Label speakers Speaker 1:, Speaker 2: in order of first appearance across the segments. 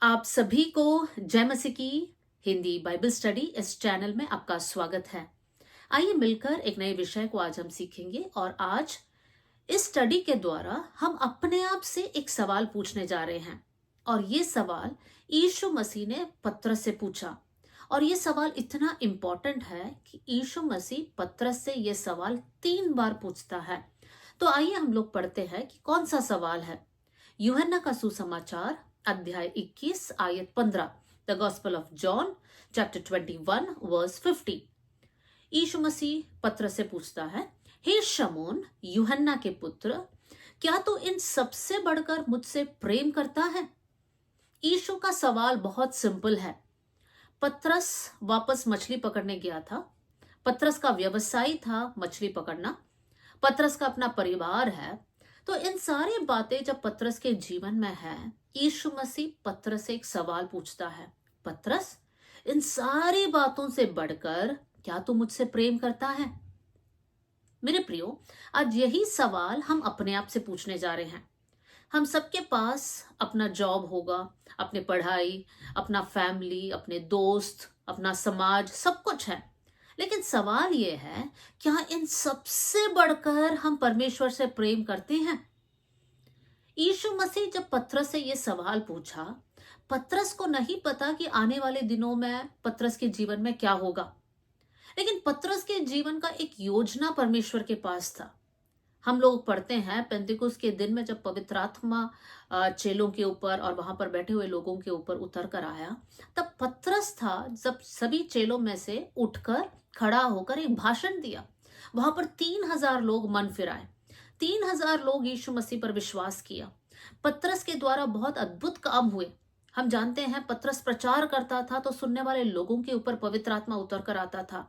Speaker 1: आप सभी को जय मसीह की हिंदी बाइबल स्टडी इस चैनल में आपका स्वागत है। आइए मिलकर एक नए विषय को आज हम सीखेंगे और आज इस स्टडी के द्वारा हम अपने आप से एक सवाल पूछने जा रहे हैं। और ये सवाल यीशु मसीह ने पतरस से पूछा और ये सवाल इतना इंपॉर्टेंट है कि यीशु मसीह पतरस से ये सवाल 3 बार पूछता है। तो आइए हम लोग पढ़ते हैं कि कौन सा सवाल है। यूहन्ना का सुसमाचार अध्याय 21 आयत 15, the gospel of John chapter 21 verse 50। Yeshu Masih Patras से पूछता है, हे शमौन यूहन्ना के पुत्र, क्या तू इन सबसे बढ़कर मुझसे प्रेम करता है? यीशु का सवाल बहुत सिंपल है। पतरस वापस मछली पकड़ने गया था। पतरस का व्यवसाय था मछली पकड़ना। पतरस का अपना परिवार है। तो इन सारी बातें जब पतरस के जीवन में है, यीशु मसीह पतरस से एक सवाल पूछता है, पतरस इन सारी बातों से बढ़कर क्या तू मुझसे प्रेम करता है? मेरे प्रियो, आज यही सवाल हम अपने आप से पूछने जा रहे हैं। हम सबके पास अपना जॉब होगा, अपनी पढ़ाई, अपना फैमिली, अपने दोस्त, अपना समाज, सब कुछ है। लेकिन सवाल यह है, क्या इन सबसे बढ़कर हम परमेश्वर से प्रेम करते हैं? यीशु मसीह जब पतरस से यह सवाल पूछा, पतरस को नहीं पता कि आने वाले दिनों में पतरस के जीवन में क्या होगा। लेकिन पतरस के जीवन का एक योजना परमेश्वर के पास था। हम लोग पढ़ते हैं पेंतिकुस्त के दिन में जब पवित्र आत्मा चेलों के ऊपर और वहां पर बैठे हुए लोगों के ऊपर उतर कर आया, तब पतरस था जब सभी चेलों में से उठकर खड़ा होकर एक भाषण दिया। वहां पर 3000 लोग मन फिराए। 3000 लोग यीशु मसीह पर विश्वास किया। पतरस के द्वारा बहुत अद्भुत काम हुए। हम जानते हैं पतरस प्रचार करता था तो सुनने वाले लोगों के ऊपर पवित्र आत्मा उतर कर आता था।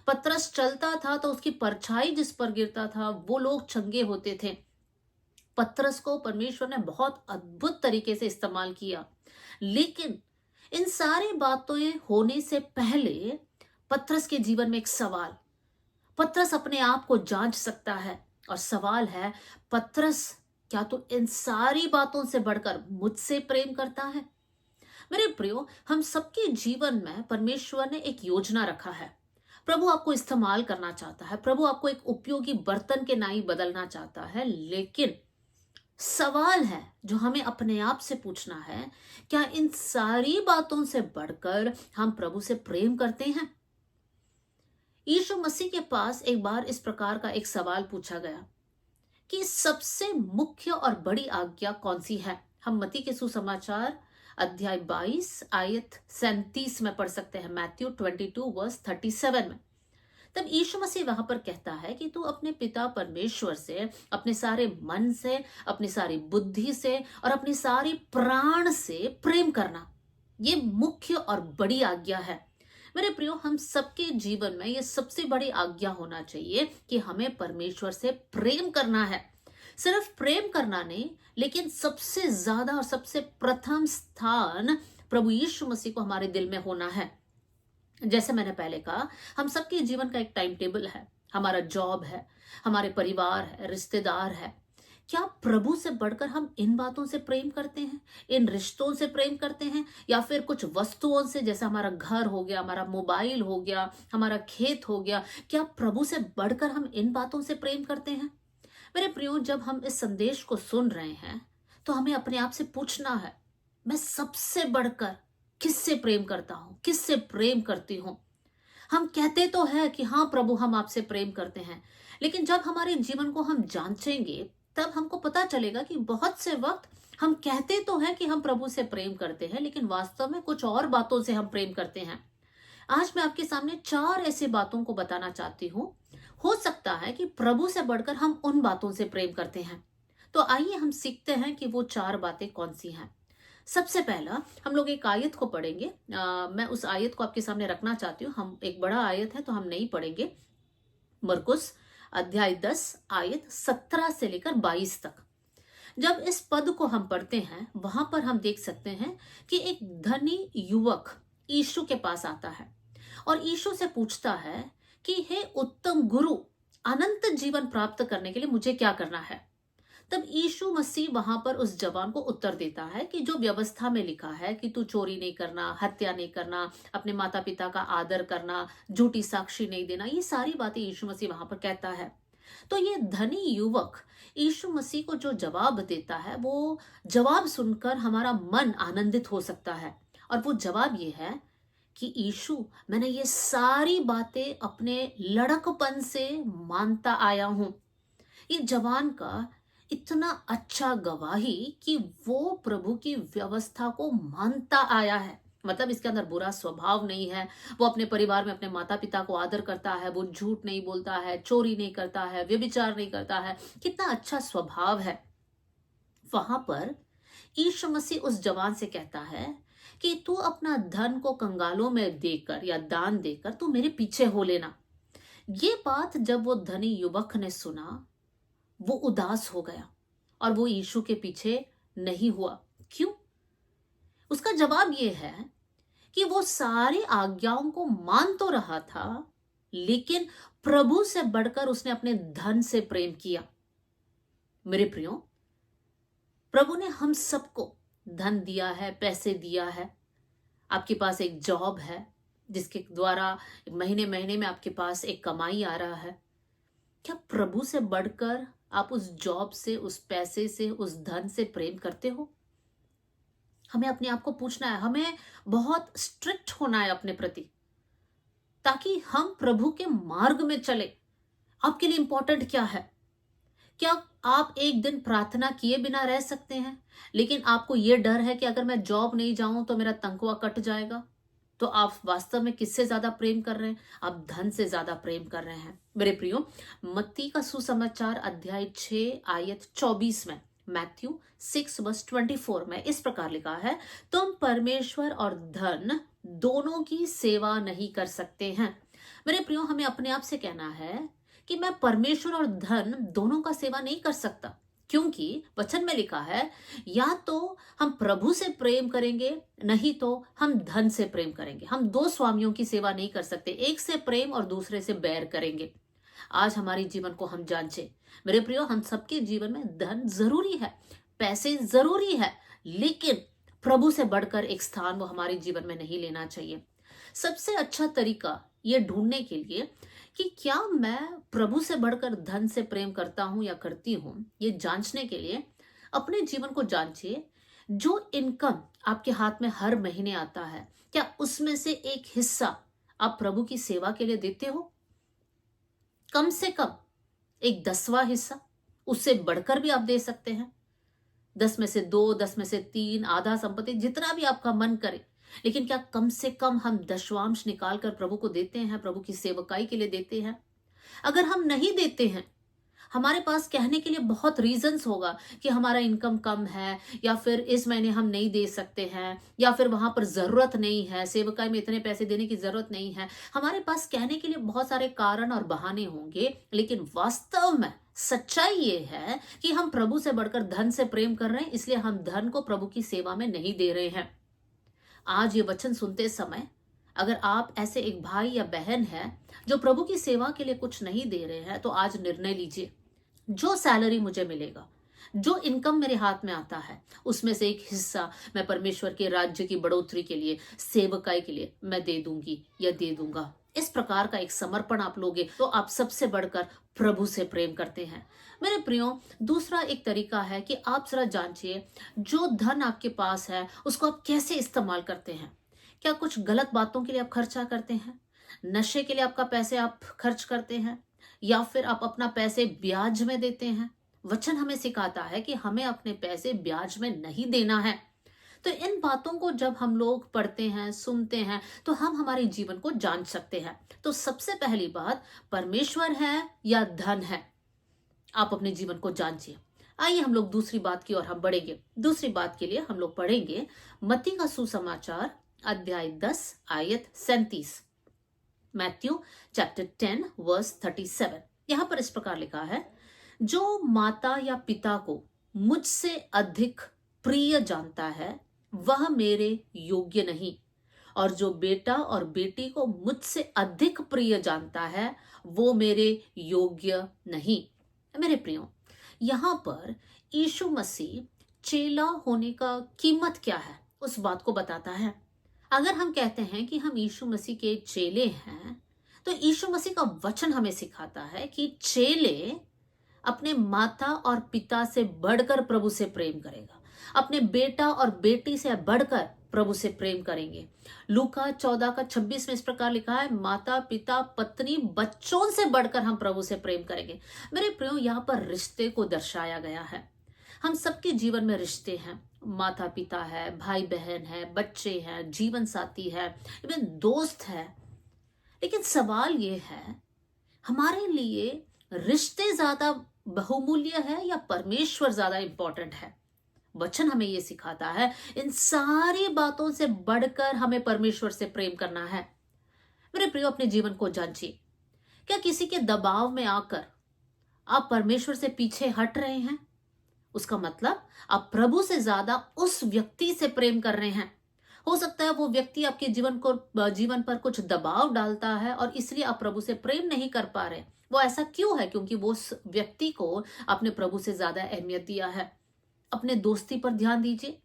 Speaker 1: पतरस चलता था तो उसकी परछाई जिस पर गिरता था वो लोग चंगे होते थे। पतरस को परमेश्वर ने बहुत अद्भुत तरीके से इस्तेमाल किया। लेकिन इन सारी बातों होने से पहले पतरस के जीवन में एक सवाल। पतरस अपने आप को जांच सकता है और सवाल है, पतरस क्या तू इन सारी बातों से बढ़कर मुझसे प्रेम करता है? मेरे प्रियो, हम सबके जीवन में परमेश्वर ने एक योजना रखा है। प्रभु आपको इस्तेमाल करना चाहता है। प्रभु आपको एक उपयोगी बर्तन के नाई बदलना चाहता है। लेकिन सवाल है जो हमें अपने आप से पूछना है, क्या इन सारी बातों से बढ़कर हम प्रभु से प्रेम करते हैं? यीशु मसीह के पास एक बार इस प्रकार का एक सवाल पूछा गया कि सबसे मुख्य और बड़ी आज्ञा कौन सी है। हम मत्ती के सुसमाचार अध्याय 22 आयत 37 में पढ़ सकते हैं, मैथ्यू 22 वर्स 37 में। तब यीशु मसीह वहां पर कहता है कि तू अपने पिता परमेश्वर से अपने सारे मन से, अपनी सारी बुद्धि से और अपनी सारी प्राण से प्रेम करना। ये मुख्य और बड़ी आज्ञा है। मेरे प्रियो, हम सबके जीवन में ये सबसे बड़ी आज्ञा होना चाहिए कि हमें परमेश्वर से प्रेम करना है। सिर्फ प्रेम करना नहीं, लेकिन सबसे ज्यादा और सबसे प्रथम स्थान प्रभु यीशु मसीह को हमारे दिल में होना है। जैसे मैंने पहले कहा, हम सबके जीवन का एक टाइम टेबल है। हमारा जॉब है, हमारे परिवार है, रिश्तेदार है। क्या प्रभु से बढ़कर हम इन बातों से प्रेम करते हैं? इन रिश्तों से प्रेम करते हैं? या फिर कुछ वस्तुओं से, जैसे हमारा घर हो गया, हमारा मोबाइल हो गया, हमारा खेत हो गया, क्या प्रभु से बढ़कर हम इन बातों से प्रेम करते हैं? मेरे प्रियो, जब हम इस संदेश को सुन रहे हैं तो हमें अपने आप से पूछना है, मैं सबसे बढ़कर किससे प्रेम करता हूं, किससे प्रेम करती हूं? हम कहते तो है कि हाँ प्रभु, हम आपसे प्रेम करते हैं। लेकिन जब हमारे जीवन को हम जांचेंगे तब हमको पता चलेगा कि बहुत से वक्त हम कहते तो है कि हम प्रभु से प्रेम करते हैं, लेकिन वास्तव में कुछ और बातों से हम प्रेम करते हैं। आज मैं आपके सामने 4 ऐसी बातों को बताना चाहती हूं। हो सकता है कि प्रभु से बढ़कर हम उन बातों से प्रेम करते हैं। तो आइए हम सीखते हैं कि वो 4 बातें कौन सी हैं। सबसे पहला हम लोग एक आयत को पढ़ेंगे। मैं उस आयत को आपके सामने रखना चाहती हूँ। हम एक बड़ा आयत है तो हम नहीं पढ़ेंगे। मरकुस अध्याय 10 आयत 17 से लेकर 22 तक। जब इस पद को हम पढ़ते हैं, वहां पर हम देख सकते हैं कि एक धनी युवक यीशु के पास आता है और यीशु से पूछता है कि हे उत्तम गुरु, अनंत जीवन प्राप्त करने के लिए मुझे क्या करना है? तब यीशु मसीह वहां पर उस जवान को उत्तर देता है कि जो व्यवस्था में लिखा है कि तू चोरी नहीं करना, हत्या नहीं करना, अपने माता पिता का आदर करना, झूठी साक्षी नहीं देना, ये सारी बातें यीशु मसीह वहां पर कहता है। तो ये धनी युवक यीशु मसीह को जो जवाब देता है, वो जवाब सुनकर हमारा मन आनंदित हो सकता है। और वो जवाब ये है कि यीशु, मैंने ये सारी बातें अपने लड़कपन से मानता आया हूं। ये जवान का इतना अच्छा गवाही कि वो प्रभु की व्यवस्था को मानता आया है। मतलब इसके अंदर बुरा स्वभाव नहीं है, वो अपने परिवार में अपने माता पिता को आदर करता है, वो झूठ नहीं बोलता है, चोरी नहीं करता है, व्यभिचार नहीं करता है। कितना अच्छा स्वभाव है। वहां पर यीशु मसीह उस जवान से कहता है कि तू अपना धन को कंगालों में देकर या दान देकर तू मेरे पीछे हो लेना। ये बात जब वो धनी युवक ने सुना, वो उदास हो गया और वो यीशु के पीछे नहीं हुआ। क्यों? उसका जवाब ये है कि वो सारी आज्ञाओं को मान तो रहा था, लेकिन प्रभु से बढ़कर उसने अपने धन से प्रेम किया। मेरे प्रियो, प्रभु ने हम सबको धन दिया है, पैसे दिया है। आपके पास एक जॉब है जिसके द्वारा महीने महीने में आपके पास एक कमाई आ रहा है। क्या प्रभु से बढ़कर आप उस जॉब से, उस पैसे से, उस धन से प्रेम करते हो? हमें अपने आप को पूछना है। हमें बहुत स्ट्रिक्ट होना है अपने प्रति, ताकि हम प्रभु के मार्ग में चले। आपके लिए इंपॉर्टेंट क्या है? क्या आप एक दिन प्रार्थना किए बिना रह सकते हैं, लेकिन आपको यह डर है कि अगर मैं जॉब नहीं जाऊं तो मेरा तनख्वाह कट जाएगा? तो आप वास्तव में किससे ज्यादा प्रेम कर रहे हैं? आप धन से ज्यादा प्रेम कर रहे हैं। मेरे प्रियो, मत्ती का सुसमाचार अध्याय 6 आयत 24 में, मैथ्यू 6:24 में इस प्रकार लिखा है, तुम परमेश्वर और धन दोनों की सेवा नहीं कर सकते हैं। मेरे प्रियो, हमें अपने आप से कहना है कि मैं परमेश्वर और धन दोनों का सेवा नहीं कर सकता, क्योंकि वचन में लिखा है या तो हम प्रभु से प्रेम करेंगे, नहीं तो हम धन से प्रेम करेंगे। हम दो स्वामियों की सेवा नहीं कर सकते, एक से प्रेम और दूसरे से बैर करेंगे। आज हमारे जीवन को हम जांचें। मेरे प्रियो, हम सबके जीवन में धन जरूरी है, पैसे जरूरी है, लेकिन प्रभु से बढ़कर एक स्थान वो हमारे जीवन में नहीं लेना चाहिए। सबसे अच्छा तरीका ये ढूंढने के लिए कि क्या मैं प्रभु से बढ़कर धन से प्रेम करता हूं या करती हूं, ये जांचने के लिए अपने जीवन को जांचिए। जो इनकम आपके हाथ में हर महीने आता है, क्या उसमें से एक हिस्सा आप प्रभु की सेवा के लिए देते हो? कम से कम एक 10वां हिस्सा, उससे बढ़कर भी आप दे सकते हैं। 10 में से 2, 10 में से 3, आधा संपत्ति, जितना भी आपका मन करे। लेकिन क्या कम से कम हम दशवांश निकाल कर प्रभु को देते हैं, प्रभु की सेवकाई के लिए देते हैं? अगर हम नहीं देते हैं, हमारे पास कहने के लिए बहुत रीजंस होगा कि हमारा इनकम कम है, या फिर इस महीने हम नहीं दे सकते हैं, या फिर वहां पर जरूरत नहीं है, सेवकाई में इतने पैसे देने की जरूरत नहीं है। हमारे पास कहने के लिए बहुत सारे कारण और बहाने होंगे, लेकिन वास्तव में सच्चाई ये है कि हम प्रभु से बढ़कर धन से प्रेम कर रहे हैं, इसलिए हम धन को प्रभु की सेवा में नहीं दे रहे हैं। आज ये वचन सुनते समय अगर आप ऐसे एक भाई या बहन है जो प्रभु की सेवा के लिए कुछ नहीं दे रहे हैं, तो आज निर्णय लीजिए, जो सैलरी मुझे मिलेगा, जो इनकम मेरे हाथ में आता है, उसमें से एक हिस्सा मैं परमेश्वर के राज्य की बढ़ोतरी के लिए, सेवकाई के लिए मैं दे दूंगी या दे दूंगा। इस प्रकार का एक समर्पण आप लोगे तो आप सबसे बढ़कर प्रभु से प्रेम करते हैं। मेरे प्रियो, दूसरा एक तरीका है कि आप जरा जांचिए, जो धन आपके पास है उसको आप कैसे इस्तेमाल करते हैं। क्या कुछ गलत बातों के लिए आप खर्चा करते हैं? नशे के लिए आपका पैसे आप खर्च करते हैं, या फिर आप अपना पैसे ब्याज में देते हैं? वचन हमें सिखाता है कि हमें अपने पैसे ब्याज में नहीं देना है। तो इन बातों को जब हम लोग पढ़ते हैं, सुनते हैं, तो हम हमारे जीवन को जांच सकते हैं। तो सबसे पहली बात, परमेश्वर है या धन है? आप अपने जीवन को जांचिए। आइए हम लोग दूसरी बात की ओर हम बढ़ेंगे। दूसरी बात के लिए हम लोग पढ़ेंगे मत्ती का सुसमाचार अध्याय 10 आयत 37, मैथ्यू चैप्टर 10 वर्स 37। यहां पर इस प्रकार लिखा है, जो माता या पिता को मुझसे अधिक प्रिय जानता है वह मेरे योग्य नहीं, और जो बेटा और बेटी को मुझसे अधिक प्रिय जानता है वो मेरे योग्य नहीं। मेरे प्रियो, यहां पर यीशु मसीह चेला होने का कीमत क्या है उस बात को बताता है। अगर हम कहते हैं कि हम यीशु मसीह के चेले हैं, तो यीशु मसीह का वचन हमें सिखाता है कि चेले अपने माता और पिता से बढ़कर प्रभु से प्रेम करेगा, अपने बेटा और बेटी से बढ़कर प्रभु से प्रेम करेंगे। लूका 14:26 में इस प्रकार लिखा है, माता पिता पत्नी बच्चों से बढ़कर हम प्रभु से प्रेम करेंगे। मेरे प्रियो, यहाँ पर रिश्ते को दर्शाया गया है। हम सबके जीवन में रिश्ते हैं, माता पिता है, भाई बहन है, बच्चे हैं, जीवन साथी है, इवन दोस्त है। लेकिन सवाल ये है, हमारे लिए रिश्ते ज्यादा बहुमूल्य है या परमेश्वर ज्यादा इंपॉर्टेंट है? वचन हमें यह सिखाता है, इन सारी बातों से बढ़कर हमें परमेश्वर से प्रेम करना है। मेरे प्रियो, अपने जीवन को जांचिए। क्या किसी के दबाव में आकर आप परमेश्वर से पीछे हट रहे हैं? उसका मतलब आप प्रभु से ज्यादा उस व्यक्ति से प्रेम कर रहे हैं। हो सकता है वो व्यक्ति आपके जीवन पर कुछ दबाव डालता है और इसलिए आप प्रभु से प्रेम नहीं कर पा रहे। वो ऐसा क्यों है? क्योंकि वो उस व्यक्ति को आपने प्रभु से ज्यादा अहमियत दिया है। अपने दोस्ती पर ध्यान दीजिए।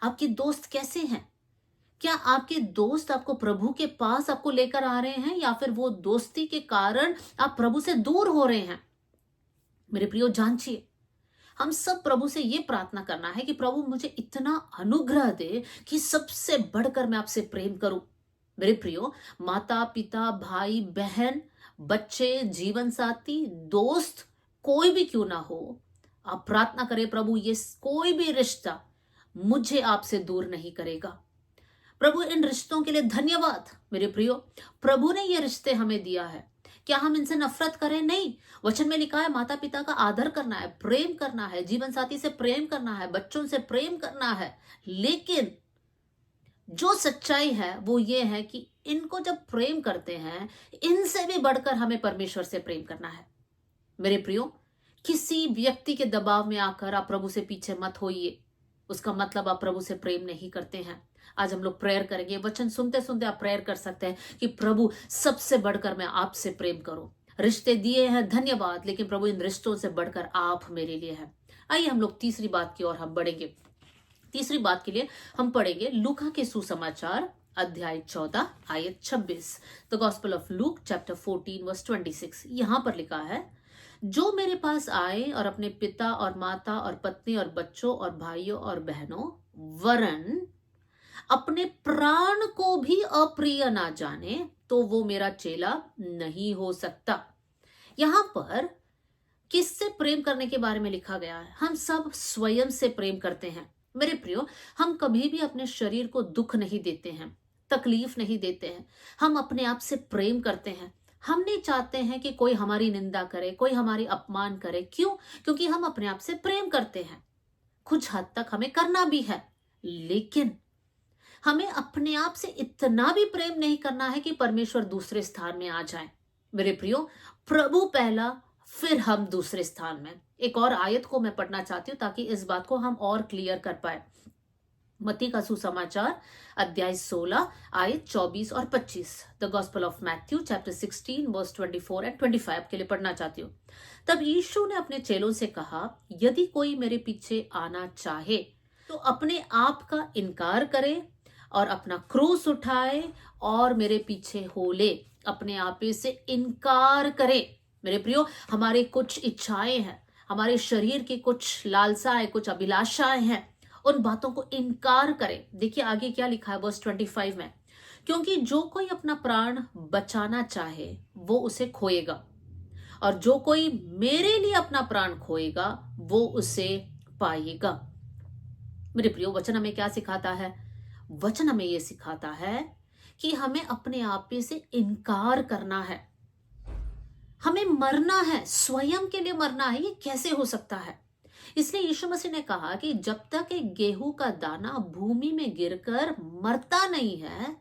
Speaker 1: आपके दोस्त कैसे हैं? क्या आपके दोस्त आपको प्रभु के पास आपको लेकर आ रहे हैं, या फिर वो दोस्ती के कारण आप प्रभु से दूर हो रहे हैं? मेरे प्रियो, जांचिए। हम सब प्रभु से ये प्रार्थना करना है कि प्रभु मुझे इतना अनुग्रह दे कि सबसे बढ़कर मैं आपसे प्रेम करूं। मेरे प्रियो, माता पिता, भाई बहन, बच्चे, जीवन साथी, दोस्त, कोई भी क्यों ना हो, आप प्रार्थना करें, प्रभु ये कोई भी रिश्ता मुझे आपसे दूर नहीं करेगा। प्रभु, इन रिश्तों के लिए धन्यवाद। मेरे प्रियो, प्रभु ने ये रिश्ते हमें दिया है। क्या हम इनसे नफरत करें? नहीं। वचन में लिखा है माता पिता का आदर करना है, प्रेम करना है, जीवन साथी से प्रेम करना है, बच्चों से प्रेम करना है। लेकिन जो सच्चाई है वो ये है कि इनको जब प्रेम करते हैं, इनसे भी बढ़कर हमें परमेश्वर से प्रेम करना है। मेरे प्रियो, किसी व्यक्ति के दबाव में आकर आप प्रभु से पीछे मत होइए। उसका मतलब आप प्रभु से प्रेम नहीं करते हैं। आज हम लोग प्रेयर करेंगे। वचन सुनते सुनते आप प्रेयर कर सकते हैं कि प्रभु, सबसे बढ़कर मैं आपसे प्रेम करूं। रिश्ते दिए हैं, धन्यवाद, लेकिन प्रभु इन रिश्तों से बढ़कर आप मेरे लिए हैं। आइए हम लोग तीसरी बात की ओर हम बढ़ेंगे। तीसरी बात के लिए हम पढ़ेंगे लूका के सुसमाचार अध्याय 14 आयत 26। The gospel of Luke chapter 14 verse 26। यहां पर लिखा है, जो मेरे पास आए और अपने पिता और माता और पत्नी और बच्चों और भाइयों और बहनों वरन अपने प्राण को भी अप्रिय ना जाने, तो वो मेरा चेला नहीं हो सकता। यहां पर किससे प्रेम करने के बारे में लिखा गया है? हम सब स्वयं से प्रेम करते हैं। मेरे प्रियो, हम कभी भी अपने शरीर को दुख नहीं देते हैं, तकलीफ नहीं देते हैं। हम अपने आप से प्रेम करते हैं। हम नहीं चाहते हैं कि कोई हमारी निंदा करे, कोई हमारी अपमान करे। क्यों? क्योंकि हम अपने आप से प्रेम करते हैं। कुछ हद तक हमें करना भी है, लेकिन हमें अपने आप से इतना भी प्रेम नहीं करना है कि परमेश्वर दूसरे स्थान में आ जाए। मेरे प्रियो, प्रभु पहला, फिर हम दूसरे स्थान में। एक और आयत को मैं पढ़ना चाहती हूं ताकि इस बात को हम और क्लियर कर पाए। मत्ती का सुसमाचार अध्याय 16 आयत 24 और 25। The gospel of Matthew chapter 16 verse 24 and 25 के लिए पढ़ना चाहती हूँ। तब यीशु ने अपने चेलों से कहा, यदि कोई मेरे पीछे आना चाहे तो अपने आप का इनकार करे और अपना क्रूस उठाए और मेरे पीछे हो ले। अपने आप से इनकार करे। मेरे प्रियो, हमारे कुछ इच्छाएं हैं, हमारे शरीर की कुछ लालसाएं, कुछ अभिलाषाएं हैं, उन बातों को इनकार करें। देखिए आगे क्या लिखा है वर्स 25 में, क्योंकि जो कोई अपना प्राण बचाना चाहे वो उसे खोएगा, और जो कोई मेरे लिए अपना प्राण खोएगा वो उसे पाएगा। मेरे प्रियो, वचन हमें क्या सिखाता है? वचन हमें यह सिखाता है कि हमें अपने आप से इनकार करना है। हमें मरना है, स्वयं के लिए मरना है। ये कैसे हो सकता है? इसलिए यीशु मसीह ने कहा कि जब तक एक गेहूं का दाना भूमि में गिरकर मरता नहीं है,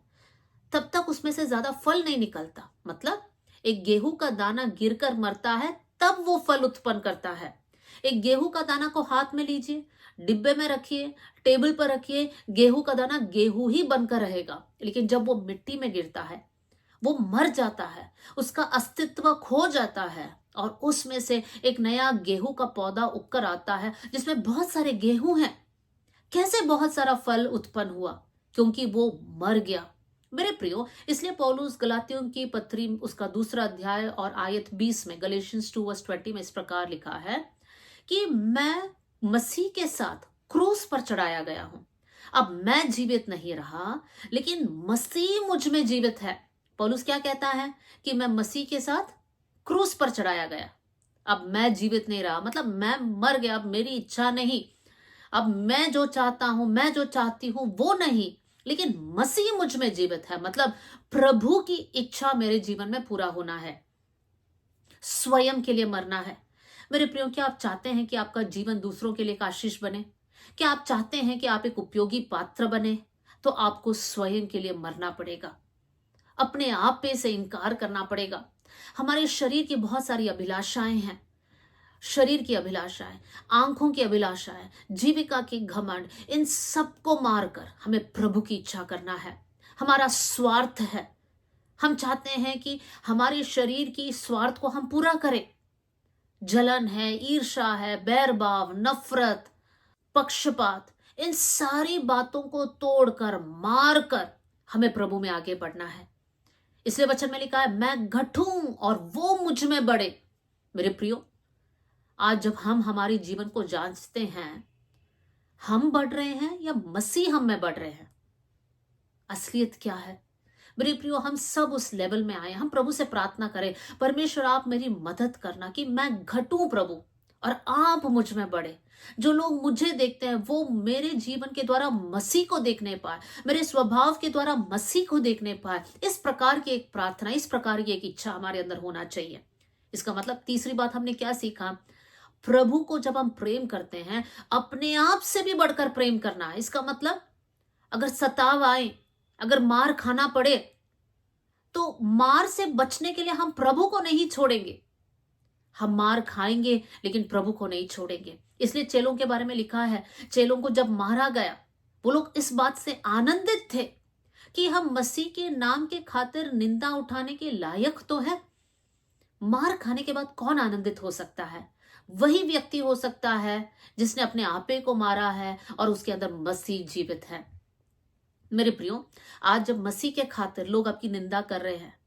Speaker 1: तब तक उसमें से ज्यादा फल नहीं निकलता। मतलब एक गेहूं का दाना गिरकर मरता है, तब वो फल उत्पन्न करता है। एक गेहूं का दाना को हाथ में लीजिए, डिब्बे में रखिए, टेबल पर रखिए, गेहूं का दाना गेहूं ही बनकर रहेगा। लेकिन जब वो मिट्टी में गिरता है, वो मर जाता है, उसका अस्तित्व खो जाता है, और उसमें से एक नया गेहूं का पौधा उगकर आता है जिसमें बहुत सारे गेहूं हैं। कैसे बहुत सारा फल उत्पन्न हुआ? क्योंकि वो मर गया। मेरे प्रियो, इसलिए पौलुस गलातियों की पत्री उसका 2 अध्याय और आयत 20 में, गलेशियंस 2:20 में इस प्रकार लिखा है कि मैं मसीह के साथ क्रूस पर चढ़ाया गया हूं। अब मैं जीवित नहीं रहा, लेकिन मसीह मुझ में जीवित है। पौलुस क्या कहता है कि मैं मसीह के साथ क्रूस पर चढ़ाया गया। अब मैं जीवित नहीं रहा, मतलब मैं मर गया। अब मेरी इच्छा नहीं, अब मैं जो चाहता हूं, मैं जो चाहती हूं वो नहीं, लेकिन मसीह मुझ में जीवित है। मतलब प्रभु की इच्छा मेरे जीवन में पूरा होना है, स्वयं के लिए मरना है। मेरे प्रियो, क्या आप चाहते हैं कि आपका जीवन दूसरों के लिए एक आशीष बने? क्या आप चाहते हैं कि आप एक उपयोगी पात्र बने? तो आपको स्वयं के लिए मरना पड़ेगा, अपने आप पे से इनकार करना पड़ेगा। हमारे शरीर की बहुत सारी अभिलाषाएं हैं, शरीर की अभिलाषाएं, आंखों की अभिलाषाएं, जीविका की घमंड, इन सबको मारकर हमें प्रभु की इच्छा करना है। हमारा स्वार्थ है, हम चाहते हैं कि हमारे शरीर की स्वार्थ को हम पूरा करें। जलन है, ईर्ष्या है, बैरभाव, नफरत, पक्षपात, इन सारी बातों को तोड़कर, मारकर हमें प्रभु में आगे बढ़ना है। इसलिए वचन में लिखा है, मैं घटूं और वो मुझ में बढ़े। मेरे प्रियो, आज जब हम हमारे जीवन को जांचते हैं, हम बढ़ रहे हैं या मसीह हम में बढ़ रहे हैं? असलियत क्या है? मेरे प्रियो, हम सब उस लेवल में आए। हम प्रभु से प्रार्थना करें, परमेश्वर आप मेरी मदद करना कि मैं घटूं प्रभु और आप मुझ में बढ़े। जो लोग मुझे देखते हैं वो मेरे जीवन के द्वारा मसीह को देखने पाए, मेरे स्वभाव के द्वारा मसीह को देखने पाए। इस प्रकार की एक प्रार्थना, इस प्रकार की एक इच्छा हमारे अंदर होना चाहिए। इसका मतलब तीसरी बात हमने क्या सीखा? प्रभु को जब हम प्रेम करते हैं, अपने आप से भी बढ़कर प्रेम करना है। इसका मतलब अगर सताव आए, अगर मार खाना पड़े, तो मार से बचने के लिए हम प्रभु को नहीं छोड़ेंगे। हम मार खाएंगे लेकिन प्रभु को नहीं छोड़ेंगे। इसलिए चेलों के बारे में लिखा है, चेलों को जब मारा गया, वो लोग इस बात से आनंदित थे कि हम मसीह के नाम के खातिर निंदा उठाने के लायक तो है। मार खाने के बाद कौन आनंदित हो सकता है? वही व्यक्ति हो सकता है जिसने अपने आपे को मारा है और उसके अंदर मसीह जीवित है। मेरे प्रियो, आज जब मसीह के खातिर लोग आपकी निंदा कर रहे हैं,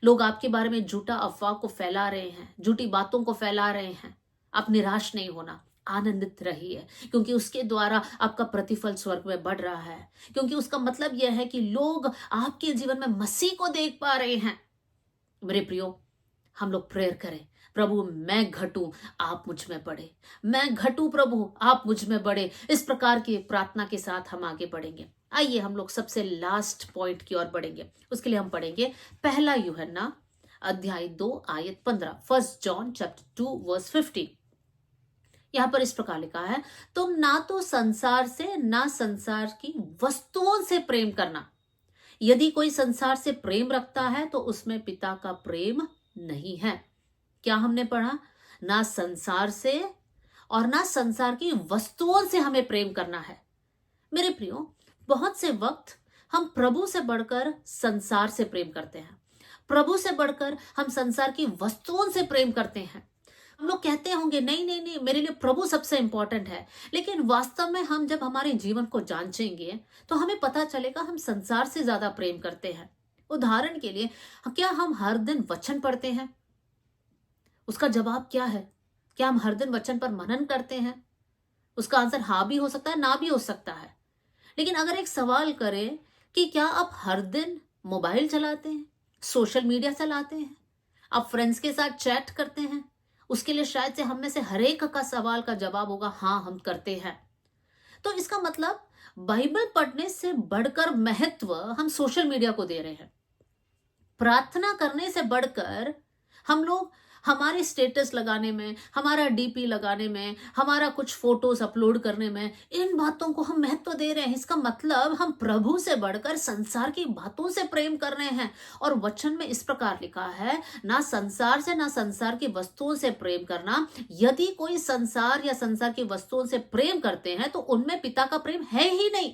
Speaker 1: लोग आपके बारे में झूठा अफवाह को फैला रहे हैं, झूठी बातों को फैला रहे हैं, आप निराश नहीं होना, आनंदित रहिए, क्योंकि उसके द्वारा आपका प्रतिफल स्वर्ग में बढ़ रहा है। क्योंकि उसका मतलब यह है कि लोग आपके जीवन में मसीह को देख पा रहे हैं। मेरे प्रियो, हम लोग प्रेयर करें, प्रभु मैं घटूं आप मुझ में बढ़े, मैं घटूं प्रभु आप मुझ में बढ़े। इस प्रकार की प्रार्थना के साथ हम आगे बढ़ेंगे। आइए हम लोग सबसे लास्ट पॉइंट की ओर बढ़ेंगे। उसके लिए हम पढ़ेंगे 1 यूहन्ना अध्याय 2 आयत 15, 1 जॉन चैप्टर 2 वर्स 50। यहां पर इस प्रकार लिखा है, तुम ना तो संसार से ना संसार की वस्तुओं से प्रेम करना। यदि कोई संसार से प्रेम रखता है तो उसमें पिता का प्रेम नहीं है। क्या हमने पढ़ा? ना संसार से और ना संसार की वस्तुओं से हमें प्रेम करना है। मेरे प्रियो, बहुत से वक्त हम प्रभु से बढ़कर संसार से प्रेम करते हैं, प्रभु से बढ़कर हम संसार की वस्तुओं से प्रेम करते हैं। हम लोग कहते होंगे नहीं नहीं नहीं, मेरे लिए प्रभु सबसे इंपॉर्टेंट है, लेकिन वास्तव में हम जब हमारे जीवन को जांचेंगे तो हमें पता चलेगा हम संसार से ज्यादा प्रेम करते हैं। उदाहरण के लिए, क्या हम हर दिन वचन पढ़ते हैं? उसका जवाब क्या है? क्या हम हर दिन वचन पर मनन करते हैं? उसका आंसर हाँ भी हो सकता है, ना भी हो सकता है। लेकिन अगर एक सवाल करें कि क्या आप हर दिन मोबाइल चलाते हैं, सोशल मीडिया चलाते हैं, आप फ्रेंड्स के साथ चैट करते हैं, उसके लिए शायद से हम में से हर एक का सवाल का जवाब होगा हाँ हम करते हैं। तो इसका मतलब बाइबल पढ़ने से बढ़कर महत्व हम सोशल मीडिया को दे रहे हैं। प्रार्थना करने से बढ़कर हम लोग हमारे स्टेटस लगाने में, हमारा डीपी लगाने में, हमारा कुछ फोटोज अपलोड करने में, इन बातों को हम महत्व दे रहे हैं। इसका मतलब हम प्रभु से बढ़कर संसार की बातों से प्रेम कर रहे हैं। और वचन में इस प्रकार लिखा है, ना संसार से ना संसार की वस्तुओं से प्रेम करना। यदि कोई संसार या संसार की वस्तुओं से प्रेम करते हैं तो उनमें पिता का प्रेम है ही नहीं।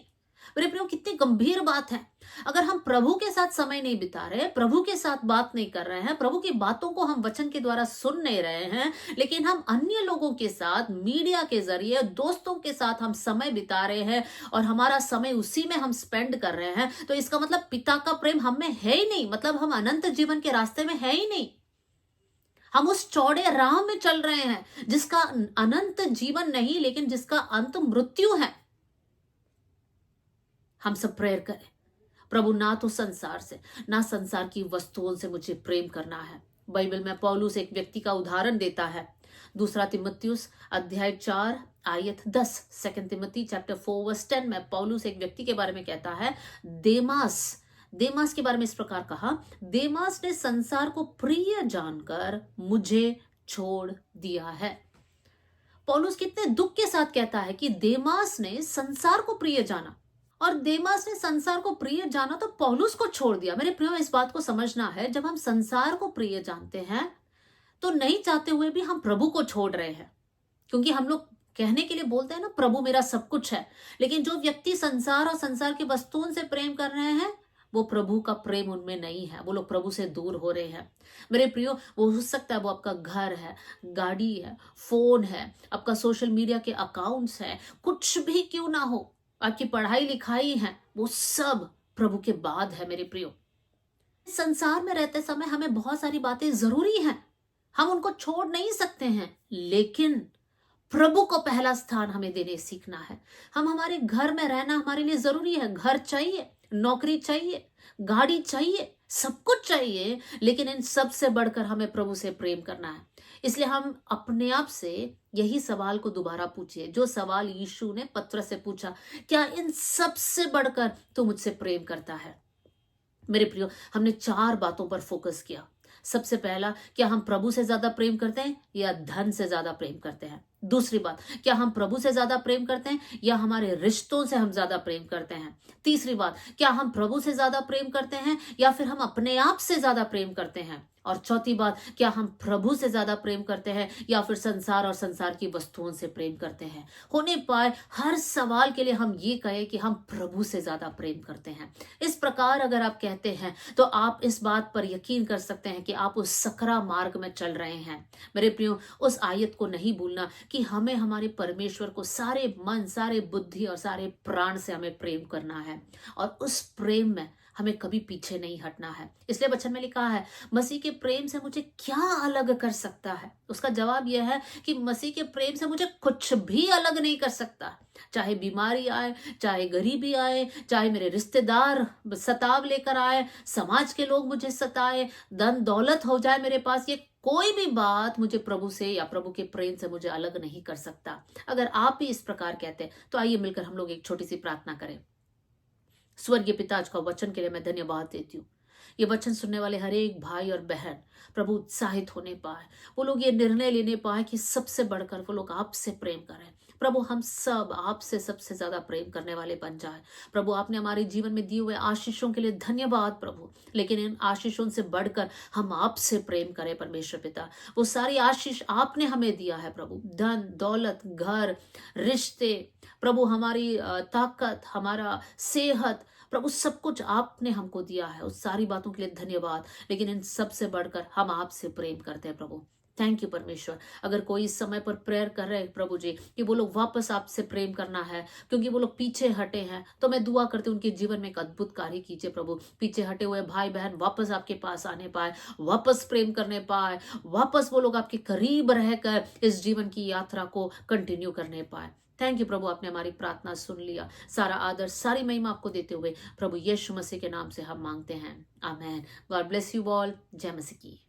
Speaker 1: मेरे प्रियो, कितनी गंभीर बात है। अगर हम प्रभु के साथ समय नहीं बिता रहे, प्रभु के साथ बात नहीं कर रहे हैं, प्रभु की बातों को हम वचन के द्वारा सुन नहीं रहे हैं, लेकिन हम अन्य लोगों के साथ मीडिया के जरिए, दोस्तों के साथ हम समय बिता रहे हैं और हमारा समय उसी में हम स्पेंड कर रहे हैं, तो इसका मतलब पिता का प्रेम हम में है ही नहीं। मतलब हम अनंत जीवन के रास्ते में है ही नहीं। हम उस चौड़े राह में चल रहे हैं जिसका अनंत जीवन नहीं, लेकिन जिसका अंत मृत्यु है। हम सब प्रेयर करें, प्रभु ना तो संसार से, ना संसार की वस्तुओं से मुझे प्रेम करना है। बाइबल में पौलुस एक व्यक्ति का उदाहरण देता है। दूसरा तिमुथियुस अध्याय 4 आयत 10, सेकंड तिमुथी चैप्टर 4 वर्स 10 में पौलुस एक व्यक्ति के बारे में कहता है, देमास के बारे में इस प्रकार कहा, देमास ने संसार को प्रिय जानकर मुझे छोड़ दिया है। पौलुस कितने दुख के साथ कहता है कि देमास ने संसार को प्रिय जाना, और देमास ने संसार को प्रिय जाना तो पौलुस को छोड़ दिया। मेरे प्रियो, इस बात को समझना है, जब हम संसार को प्रिय जानते हैं तो नहीं चाहते हुए भी हम प्रभु को छोड़ रहे हैं। क्योंकि हम लोग कहने के लिए बोलते हैं ना, प्रभु मेरा सब कुछ है, लेकिन जो व्यक्ति संसार और संसार की वस्तुओं से प्रेम कर रहे हैं, वो प्रभु का प्रेम उनमें नहीं है। वो लोग प्रभु से दूर हो रहे हैं। मेरे प्रियो, वो हो सकता है वो आपका घर है, गाड़ी है, फोन है, आपका सोशल मीडिया के अकाउंट्स है, कुछ भी क्यों ना हो, आपकी पढ़ाई लिखाई है, वो सब प्रभु के बाद है। मेरे प्रियो, संसार में रहते समय हमें बहुत सारी बातें जरूरी हैं, हम उनको छोड़ नहीं सकते हैं, लेकिन प्रभु को पहला स्थान हमें देने सीखना है। हमारे घर में रहना हमारे लिए जरूरी है। घर चाहिए, नौकरी चाहिए, गाड़ी चाहिए, सब कुछ चाहिए, लेकिन इन सब से बढ़कर हमें प्रभु से प्रेम करना है। इसलिए हम अपने आप से यही सवाल को दोबारा पूछिए, जो सवाल यीशु ने पतरस से पूछा, क्या इन सब से बढ़कर तू मुझसे प्रेम करता है? मेरे प्रियो, हमने 4 बातों पर फोकस किया। सबसे पहला, क्या हम प्रभु से ज्यादा प्रेम करते हैं या धन से ज्यादा प्रेम करते हैं? दूसरी बात, क्या हम प्रभु से ज्यादा प्रेम करते हैं या हमारे रिश्तों से हम ज्यादा प्रेम करते हैं? तीसरी बात, क्या हम प्रभु से ज्यादा प्रेम करते हैं या फिर हम अपने आप से ज्यादा प्रेम करते हैं? और चौथी बात, क्या हम प्रभु से ज्यादा प्रेम करते हैं या फिर संसार और संसार की वस्तुओं से प्रेम करते हैं? होने पाए हर सवाल के लिए हम ये कहें कि हम प्रभु से ज्यादा प्रेम करते हैं। इस प्रकार अगर आप कहते हैं तो आप इस बात पर यकीन कर सकते हैं कि आप उस सकरा मार्ग में चल रहे हैं। मेरे प्रियो, उस आयत को नहीं भूलना कि हमें हमारे परमेश्वर को सारे मन, सारे बुद्धि और सारे प्राण से हमें प्रेम करना है, और उस प्रेम में हमें कभी पीछे नहीं हटना है। इसलिए वचन में लिखा है, मसीह के प्रेम से मुझे क्या अलग कर सकता है? उसका जवाब यह है कि मसीह के प्रेम से मुझे कुछ भी अलग नहीं कर सकता। चाहे बीमारी आए, चाहे गरीबी आए, चाहे मेरे रिश्तेदार सताव लेकर आए, समाज के लोग मुझे सताए, धन दौलत हो जाए मेरे पास, ये कोई भी बात मुझे प्रभु से या प्रभु के प्रेम से मुझे अलग नहीं कर सकता। अगर आप भी इस प्रकार कहते हैं तो आइए मिलकर हम लोग एक छोटी सी प्रार्थना करें। स्वर्गीय पिता, आज का वचन के लिए मैं धन्यवाद देती हूँ। ये वचन सुनने वाले हर एक भाई और बहन प्रभु उत्साहित होने पाए, वो लोग ये निर्णय लेने पाए कि सबसे बढ़कर वो लोग आपसे प्रेम करें। प्रभु, हम सब आपसे सबसे ज्यादा प्रेम करने वाले बन जाए। प्रभु, आपने हमारे जीवन में दिए हुए आशीषों के लिए धन्यवाद प्रभु, लेकिन इन आशीषों से बढ़कर हम आपसे प्रेम करें परमेश्वर पिता। वो सारी आशीष आपने हमें दिया है प्रभु, धन दौलत, घर, रिश्ते, प्रभु हमारी ताकत, हमारा सेहत, प्रभु सब कुछ आपने हमको दिया है। उस सारी बातों के लिए धन्यवाद, लेकिन इन सब से बढ़कर हम आपसे प्रेम करते हैं प्रभु। थैंक यू परमेश्वर। अगर कोई इस समय पर प्रेयर कर रहे हैं प्रभु जी कि वो लोग वापस आपसे प्रेम करना है क्योंकि वो लोग पीछे हटे हैं, तो मैं दुआ करती हूँ उनके जीवन में एक अद्भुत कार्य कीजिए प्रभु। पीछे हटे हुए भाई बहन वापस आपके पास आने पाए, वापस प्रेम करने पाए, वापस वो लोग आपके करीब रहकर इस जीवन की यात्रा को कंटिन्यू करने पाए। थैंक यू प्रभु, आपने हमारी प्रार्थना सुन लिया। सारा आदर, सारी महिमा आपको देते हुए प्रभु यीशु मसीह के नाम से हम मांगते हैं, amen. God bless you all. जय मसीह की।